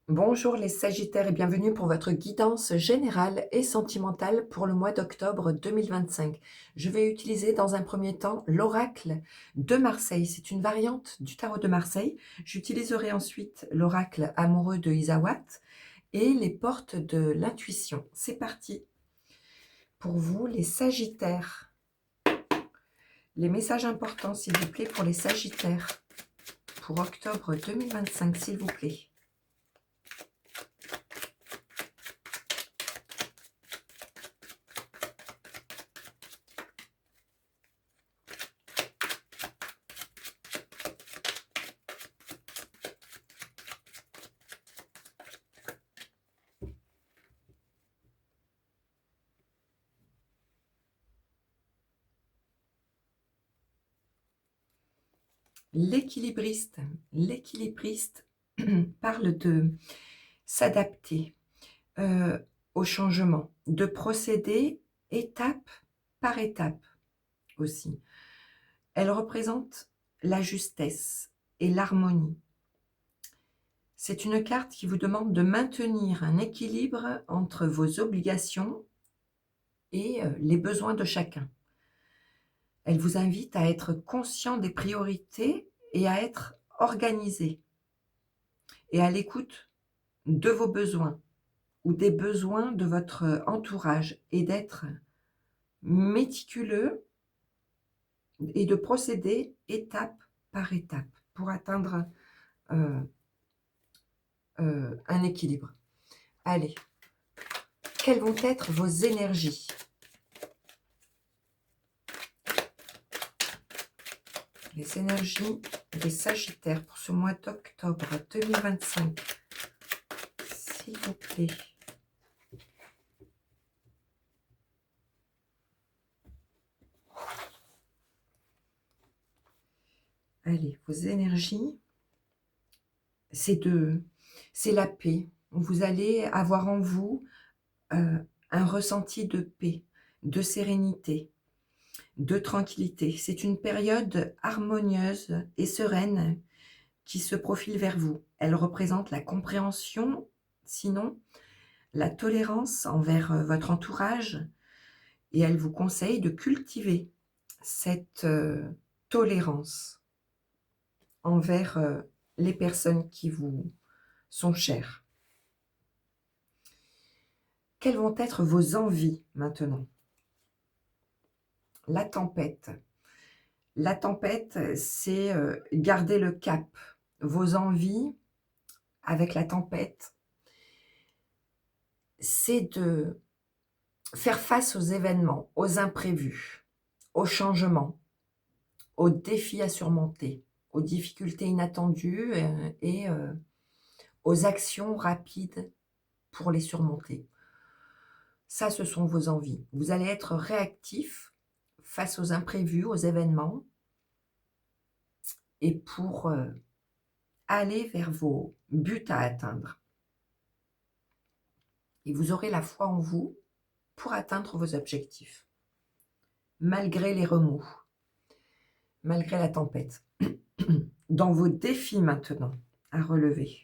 Bonjour les Sagittaires et bienvenue pour votre guidance générale et sentimentale pour le mois d'octobre 2025. Je vais utiliser dans un premier temps l'oracle de Marseille. C'est une variante du tarot de Marseille. J'utiliserai ensuite l'oracle amoureux de Isawat et les portes de l'intuition. C'est parti pour vous les Sagittaires. Les messages importants s'il vous plaît pour les Sagittaires pour octobre 2025 s'il vous plaît. L'équilibriste, l'équilibriste parle de s'adapter au changement, de procéder étape par étape aussi. Elle représente la justesse et l'harmonie. C'est une carte qui vous demande de maintenir un équilibre entre vos obligations et les besoins de chacun. Elle vous invite à être conscient des priorités et à être organisé et à l'écoute de vos besoins ou des besoins de votre entourage et d'être méticuleux et de procéder étape par étape pour atteindre un équilibre. Allez, quelles vont être vos énergies? Les énergies des Sagittaires pour ce mois d'octobre 2025, s'il vous plaît. Allez, vos énergies, c'est la paix. Vous allez avoir en vous un ressenti de paix, de sérénité, de tranquillité. C'est une période harmonieuse et sereine qui se profile vers vous. Elle représente la compréhension, sinon la tolérance envers votre entourage, et elle vous conseille de cultiver cette tolérance envers les personnes qui vous sont chères. Quelles vont être vos envies maintenant? La tempête. La tempête, c'est garder le cap. Vos envies avec la tempête, c'est de faire face aux événements, aux imprévus, aux changements, aux défis à surmonter, aux difficultés inattendues et aux actions rapides pour les surmonter. Ça, ce sont vos envies. Vous allez être réactif face aux imprévus, aux événements, et pour aller vers vos buts à atteindre. Et vous aurez la foi en vous pour atteindre vos objectifs, malgré les remous, malgré la tempête. Dans vos défis maintenant à relever.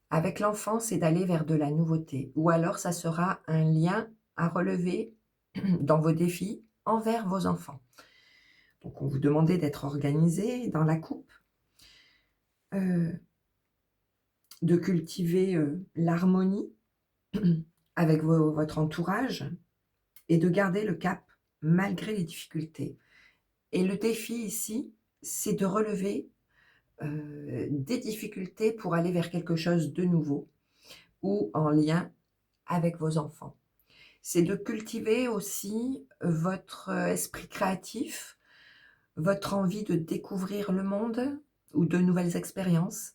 Avec l'enfant, c'est d'aller vers de la nouveauté, ou alors ça sera un lien à relever dans vos défis envers vos enfants. Donc on vous demandait d'être organisé dans la coupe, de cultiver l'harmonie avec votre entourage et de garder le cap malgré les difficultés. Et le défi ici, c'est de relever des difficultés pour aller vers quelque chose de nouveau ou en lien avec vos enfants. C'est de cultiver aussi votre esprit créatif, votre envie de découvrir le monde ou de nouvelles expériences.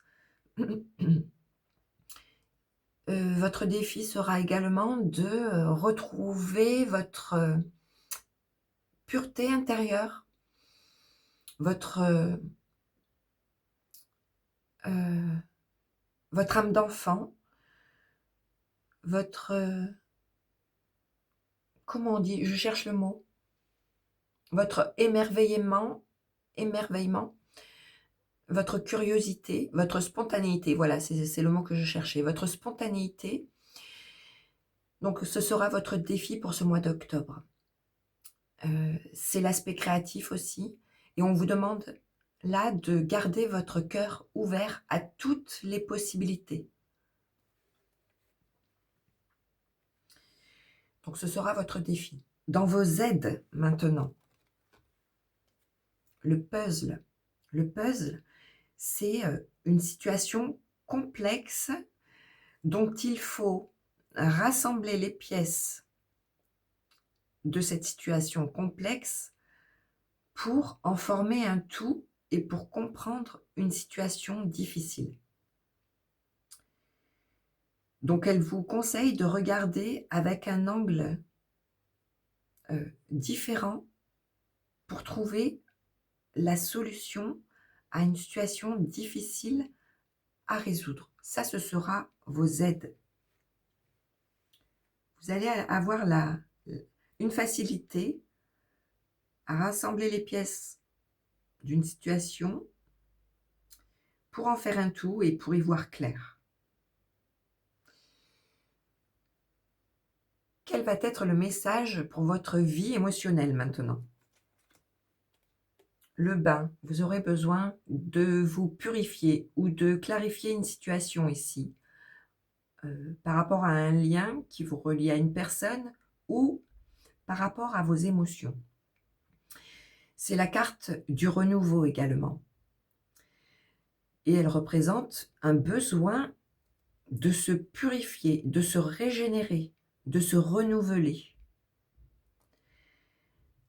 Votre défi sera également de retrouver votre pureté intérieure, votre âme d'enfant, votre, comment on dit? Je cherche le mot. Votre émerveillement, votre curiosité, votre spontanéité, voilà, c'est le mot que je cherchais, votre spontanéité. Donc, ce sera votre défi pour ce mois d'octobre. C'est l'aspect créatif aussi. Et on vous demande là de garder votre cœur ouvert à toutes les possibilités. Donc, ce sera votre défi. Dans vos aides maintenant, le puzzle. Le puzzle, c'est une situation complexe dont il faut rassembler les pièces de cette situation complexe pour en former un tout et pour comprendre une situation difficile. Donc, elle vous conseille de regarder avec un angle différent pour trouver la solution à une situation difficile à résoudre. Ça, ce sera vos aides. Vous allez avoir une facilité à rassembler les pièces d'une situation pour en faire un tout et pour y voir clair. Quel va être le message pour votre vie émotionnelle maintenant? Le bain, vous aurez besoin de vous purifier ou de clarifier une situation ici par rapport à un lien qui vous relie à une personne ou par rapport à vos émotions. C'est la carte du renouveau également. Et elle représente un besoin de se purifier, de se régénérer, de se renouveler.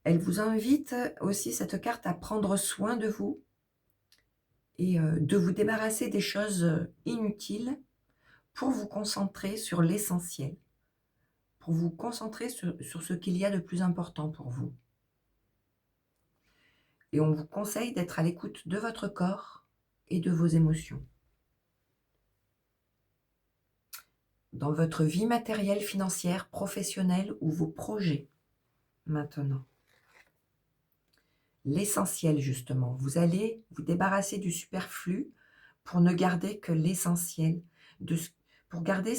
Elle vous invite aussi, cette carte, à prendre soin de vous et de vous débarrasser des choses inutiles pour vous concentrer sur l'essentiel, pour vous concentrer sur ce qu'il y a de plus important pour vous. Et on vous conseille d'être à l'écoute de votre corps et de vos émotions. Dans votre vie matérielle, financière, professionnelle ou vos projets maintenant. L'essentiel justement, vous allez vous débarrasser du superflu pour ne garder que l'essentiel, pour garder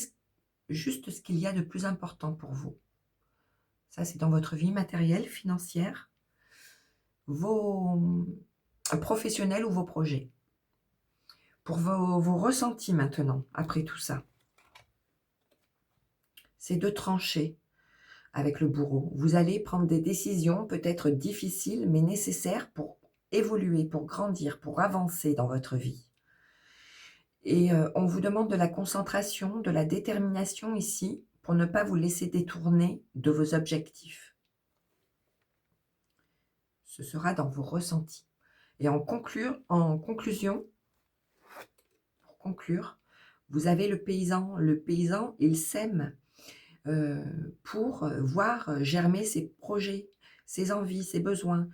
juste ce qu'il y a de plus important pour vous. Ça, c'est dans votre vie matérielle, financière, vos professionnels ou vos projets. Pour vos ressentis maintenant, après tout ça, c'est de trancher avec le bourreau. Vous allez prendre des décisions peut-être difficiles, mais nécessaires pour évoluer, pour grandir, pour avancer dans votre vie. Et on vous demande de la concentration, de la détermination ici, pour ne pas vous laisser détourner de vos objectifs. Ce sera dans vos ressentis. Et en conclusion, pour conclure, vous avez le paysan. Le paysan, il sème pour voir germer ses projets, ses envies, ses besoins.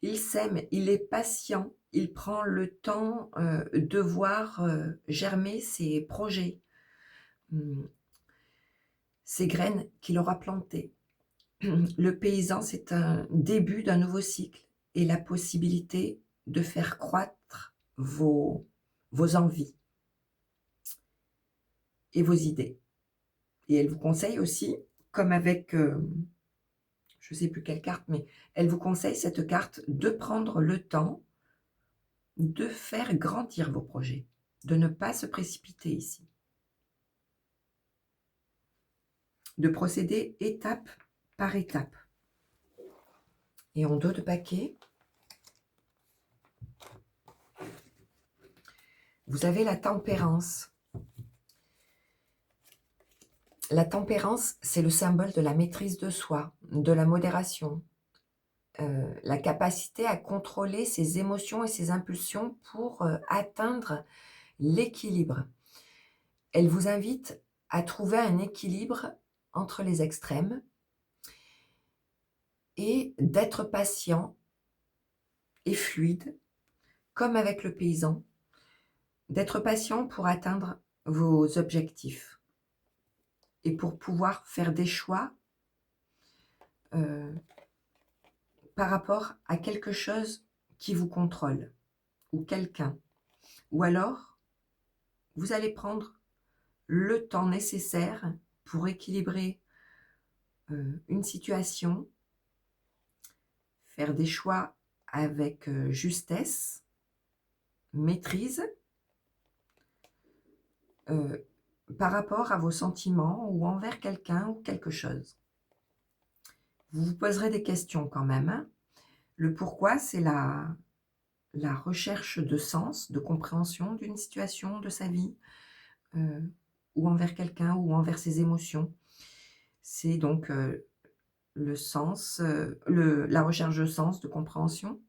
Il sème, il est patient, il prend le temps de voir germer ses projets, ses graines qu'il aura plantées. Le paysan, c'est un début d'un nouveau cycle et la possibilité de faire croître vos envies et vos idées. Et elle vous conseille aussi, comme avec, je ne sais plus quelle carte, mais elle vous conseille cette carte de prendre le temps de faire grandir vos projets, de ne pas se précipiter ici, de procéder étape par étape. Et en dos de paquet, vous avez la tempérance. La tempérance, c'est le symbole de la maîtrise de soi, de la modération, la capacité à contrôler ses émotions et ses impulsions pour atteindre l'équilibre. Elle vous invite à trouver un équilibre entre les extrêmes et d'être patient et fluide, comme avec le paysan, d'être patient pour atteindre vos objectifs et pour pouvoir faire des choix par rapport à quelque chose qui vous contrôle ou quelqu'un Ou alors, vous allez prendre le temps nécessaire pour équilibrer une situation, faire des choix avec justesse, maîtrise, par rapport à vos sentiments ou envers quelqu'un ou quelque chose. Vous vous poserez des questions quand même, hein. Le pourquoi, c'est la recherche de sens, de compréhension d'une situation de sa vie, ou envers quelqu'un ou envers ses émotions. C'est donc le sens, la recherche de sens, de compréhension,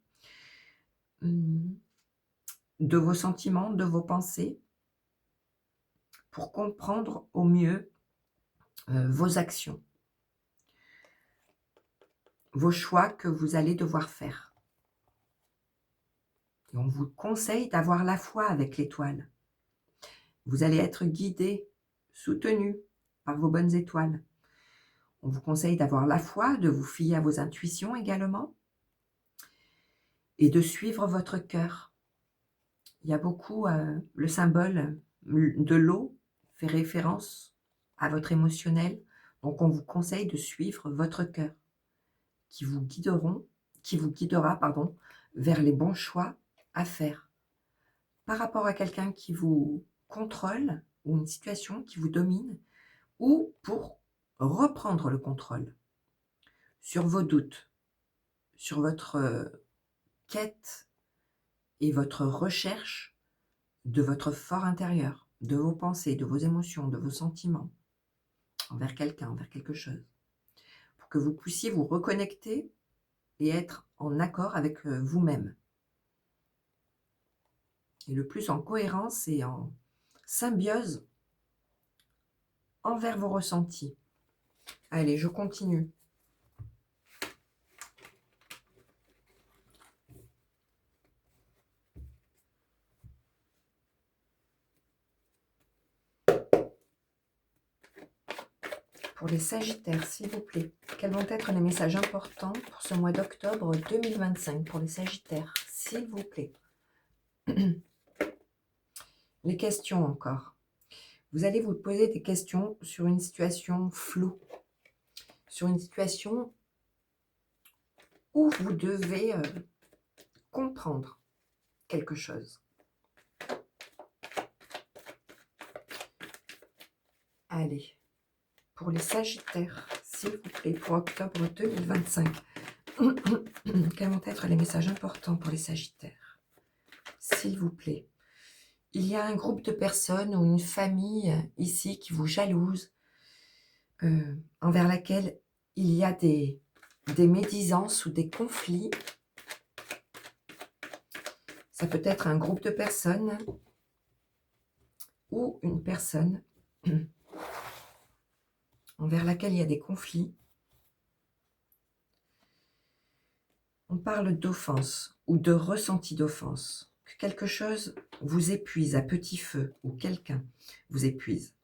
de vos sentiments, de vos pensées, pour comprendre au mieux vos actions, vos choix que vous allez devoir faire. Et on vous conseille d'avoir la foi avec l'étoile. Vous allez être guidé, soutenu par vos bonnes étoiles. On vous conseille d'avoir la foi, de vous fier à vos intuitions également, et de suivre votre cœur. Il y a beaucoup, le symbole de l'eau fait référence à votre émotionnel, donc on vous conseille de suivre votre cœur, qui vous guidera, vers les bons choix à faire. Par rapport à quelqu'un qui vous contrôle, ou une situation qui vous domine, ou pour reprendre le contrôle sur vos doutes, sur votre quête et votre recherche de votre fort intérieur, de vos pensées, de vos émotions, de vos sentiments, envers quelqu'un, envers quelque chose, pour que vous puissiez vous reconnecter et être en accord avec vous-même. Et le plus en cohérence et en symbiose envers vos ressentis. Allez, je continue. Pour les Sagittaires, s'il vous plaît, quels vont être les messages importants pour ce mois d'octobre 2025 pour les Sagittaires, s'il vous plaît. Les questions encore. Vous allez vous poser des questions sur une situation floue, sur une situation où vous devez comprendre quelque chose. Allez, pour les Sagittaires, s'il vous plaît, pour octobre 2025, quels vont être les messages importants pour les Sagittaires, s'il vous plaît. Il y a un groupe de personnes ou une famille ici qui vous jalouse, envers laquelle il y a des médisances ou des conflits. Ça peut être un groupe de personnes ou une personne envers laquelle il y a des conflits. On parle d'offense ou de ressenti d'offense, que quelque chose vous épuise à petit feu ou quelqu'un vous épuise,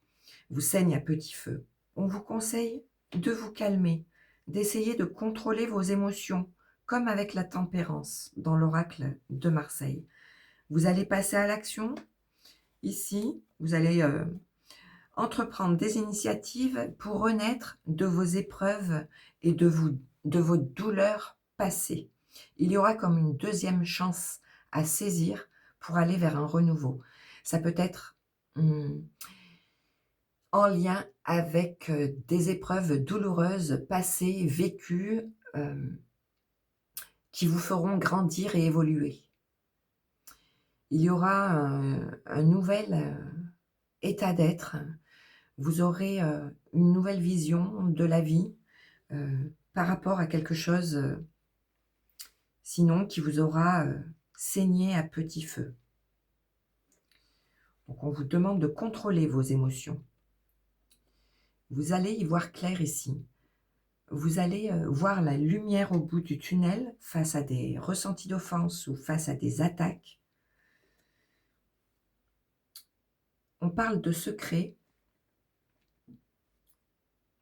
vous saigne à petit feu. On vous conseille de vous calmer, d'essayer de contrôler vos émotions, comme avec la tempérance dans l'oracle de Marseille. Vous allez passer à l'action. Ici, vous allez entreprendre des initiatives pour renaître de vos épreuves et de vos douleurs passées. Il y aura comme une deuxième chance à saisir pour aller vers un renouveau. Ça peut être en lien avec des épreuves douloureuses passées, vécues, qui vous feront grandir et évoluer. Il y aura un nouvel état d'être. Vous aurez une nouvelle vision de la vie par rapport à quelque chose sinon qui vous aura saigné à petit feu. Donc on vous demande de contrôler vos émotions. Vous allez y voir clair ici. Vous allez voir la lumière au bout du tunnel face à des ressentis d'offense ou face à des attaques. On parle de secrets,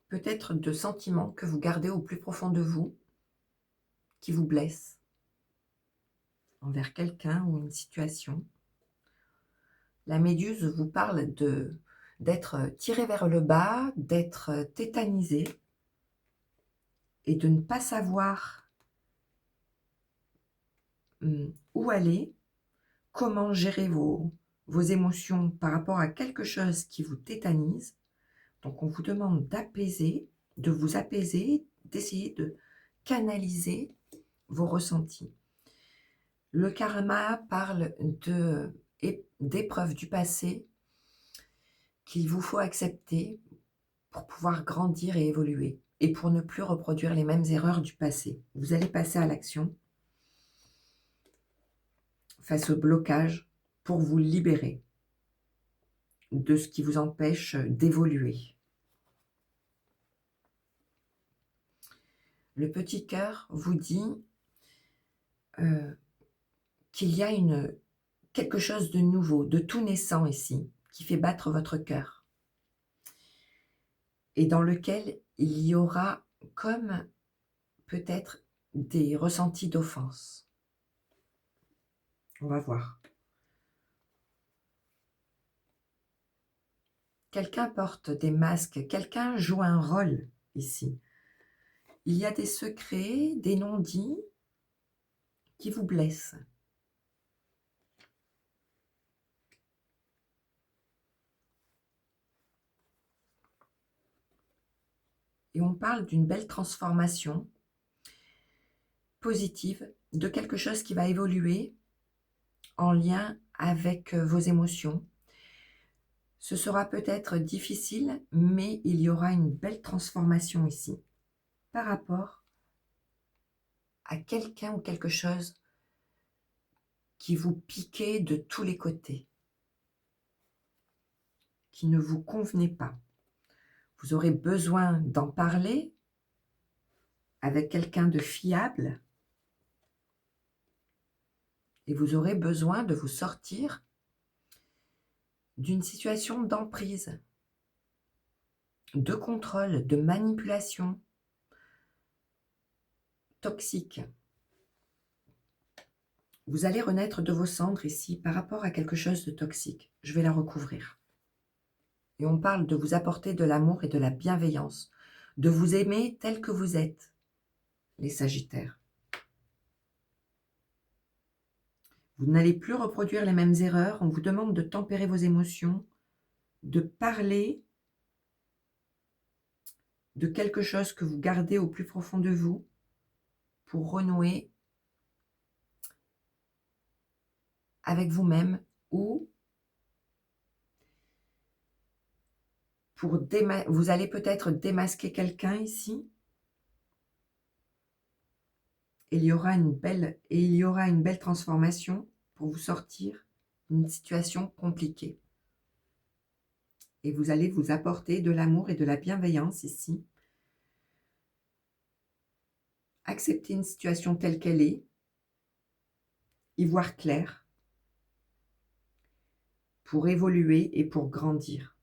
peut-être de sentiments que vous gardez au plus profond de vous, qui vous blessent envers quelqu'un ou une situation. La méduse vous parle d'être tiré vers le bas, d'être tétanisé et de ne pas savoir où aller, comment gérer vos émotions par rapport à quelque chose qui vous tétanise. Donc on vous demande d'apaiser, de vous apaiser, d'essayer de canaliser vos ressentis. Le karma parle d'épreuves du passé qu'il vous faut accepter pour pouvoir grandir et évoluer et pour ne plus reproduire les mêmes erreurs du passé. Vous allez passer à l'action face au blocage pour vous libérer de ce qui vous empêche d'évoluer. Le petit cœur vous dit qu'il y a quelque chose de nouveau, de tout naissant ici, qui fait battre votre cœur et dans lequel il y aura comme peut-être des ressentis d'offense. On va voir. Quelqu'un porte des masques, quelqu'un joue un rôle ici. Il y a des secrets, des non-dits qui vous blessent. Et on parle d'une belle transformation positive, de quelque chose qui va évoluer en lien avec vos émotions. Ce sera peut-être difficile, mais il y aura une belle transformation ici par rapport à quelqu'un ou quelque chose qui vous piquait de tous les côtés, qui ne vous convenait pas. Vous aurez besoin d'en parler avec quelqu'un de fiable et vous aurez besoin de vous sortir d'une situation d'emprise, de contrôle, de manipulation toxique. Vous allez renaître de vos cendres ici par rapport à quelque chose de toxique. Je vais la recouvrir. Et on parle de vous apporter de l'amour et de la bienveillance, de vous aimer tel que vous êtes, les Sagittaires. Vous n'allez plus reproduire les mêmes erreurs. On vous demande de tempérer vos émotions, de parler de quelque chose que vous gardez au plus profond de vous pour renouer avec vous-même ou vous allez peut-être démasquer quelqu'un ici et il y aura une belle transformation pour vous sortir d'une situation compliquée. Et vous allez vous apporter de l'amour et de la bienveillance ici. Accepter une situation telle qu'elle est, y voir clair pour évoluer et pour grandir.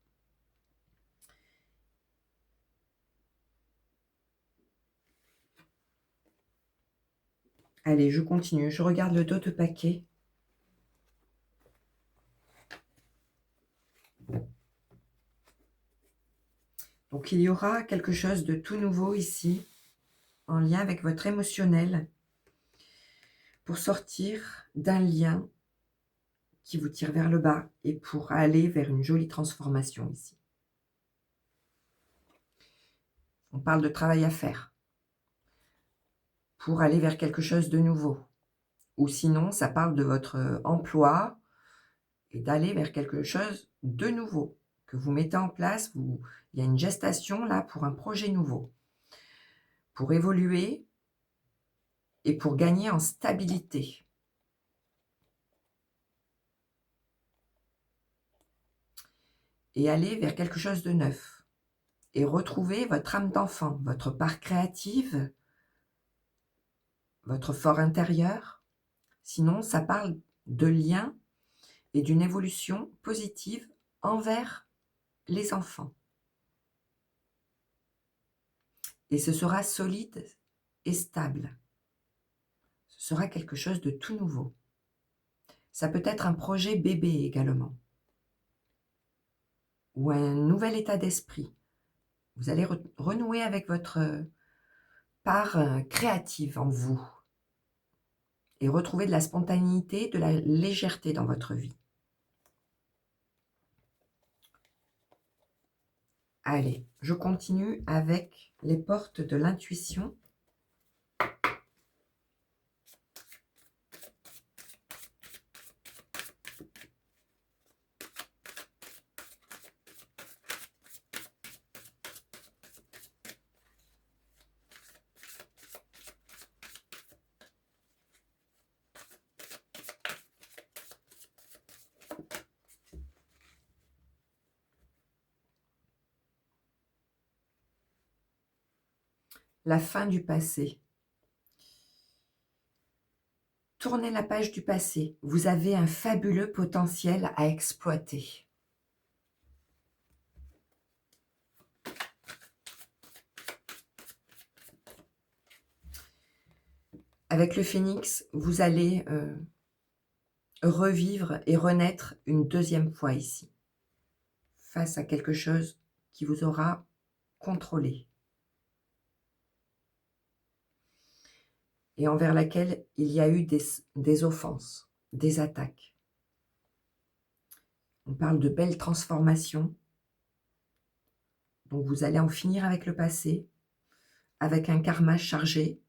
Allez, je continue. Je regarde le dos de paquet. Donc, il y aura quelque chose de tout nouveau ici, en lien avec votre émotionnel, pour sortir d'un lien qui vous tire vers le bas et pour aller vers une jolie transformation ici. On parle de travail à faire pour aller vers quelque chose de nouveau. Ou sinon, ça parle de votre emploi et d'aller vers quelque chose de nouveau que vous mettez en place. Il y a une gestation là pour un projet nouveau, pour évoluer et pour gagner en stabilité. Et aller vers quelque chose de neuf. Et retrouver votre âme d'enfant, votre part créative, votre fort intérieur. Sinon, ça parle de lien et d'une évolution positive envers les enfants. Et ce sera solide et stable. Ce sera quelque chose de tout nouveau. Ça peut être un projet bébé également. ou un nouvel état d'esprit. Vous allez renouer avec votre part créative en vous et retrouver de la spontanéité, de la légèreté dans votre vie. Allez, je continue avec les portes de l'intuition. La fin du passé. Tournez la page du passé. Vous avez un fabuleux potentiel à exploiter. Avec le phénix, vous allez revivre et renaître une deuxième fois ici, face à quelque chose qui vous aura contrôlé et envers laquelle il y a eu des offenses, des attaques. On parle de belles transformations. Donc vous allez en finir avec le passé, avec un karma chargé,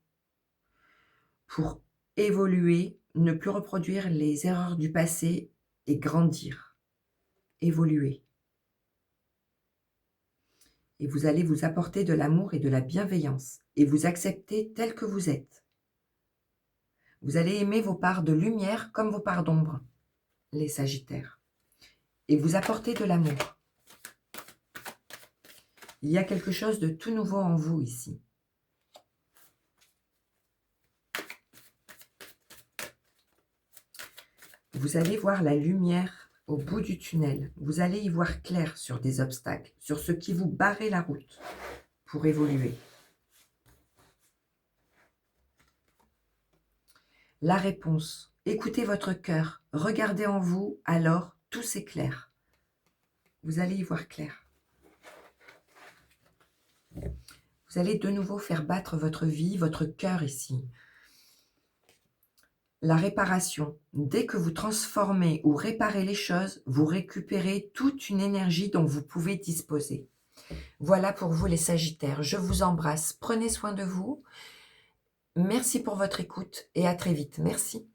pour évoluer, ne plus reproduire les erreurs du passé et grandir, évoluer. Et vous allez vous apporter de l'amour et de la bienveillance et vous accepter tel que vous êtes. Vous allez aimer vos parts de lumière comme vos parts d'ombre, les Sagittaires, et vous apporter de l'amour. Il y a quelque chose de tout nouveau en vous ici. Vous allez voir la lumière au bout du tunnel. Vous allez y voir clair sur des obstacles, sur ce qui vous barrait la route pour évoluer. La réponse. Écoutez votre cœur. Regardez en vous, alors tout s'éclaire. Vous allez y voir clair. Vous allez de nouveau faire battre votre vie, votre cœur ici. La réparation. Dès que vous transformez ou réparez les choses, vous récupérez toute une énergie dont vous pouvez disposer. Voilà pour vous les Sagittaires. Je vous embrasse. Prenez soin de vous. Merci pour votre écoute et à très vite. Merci.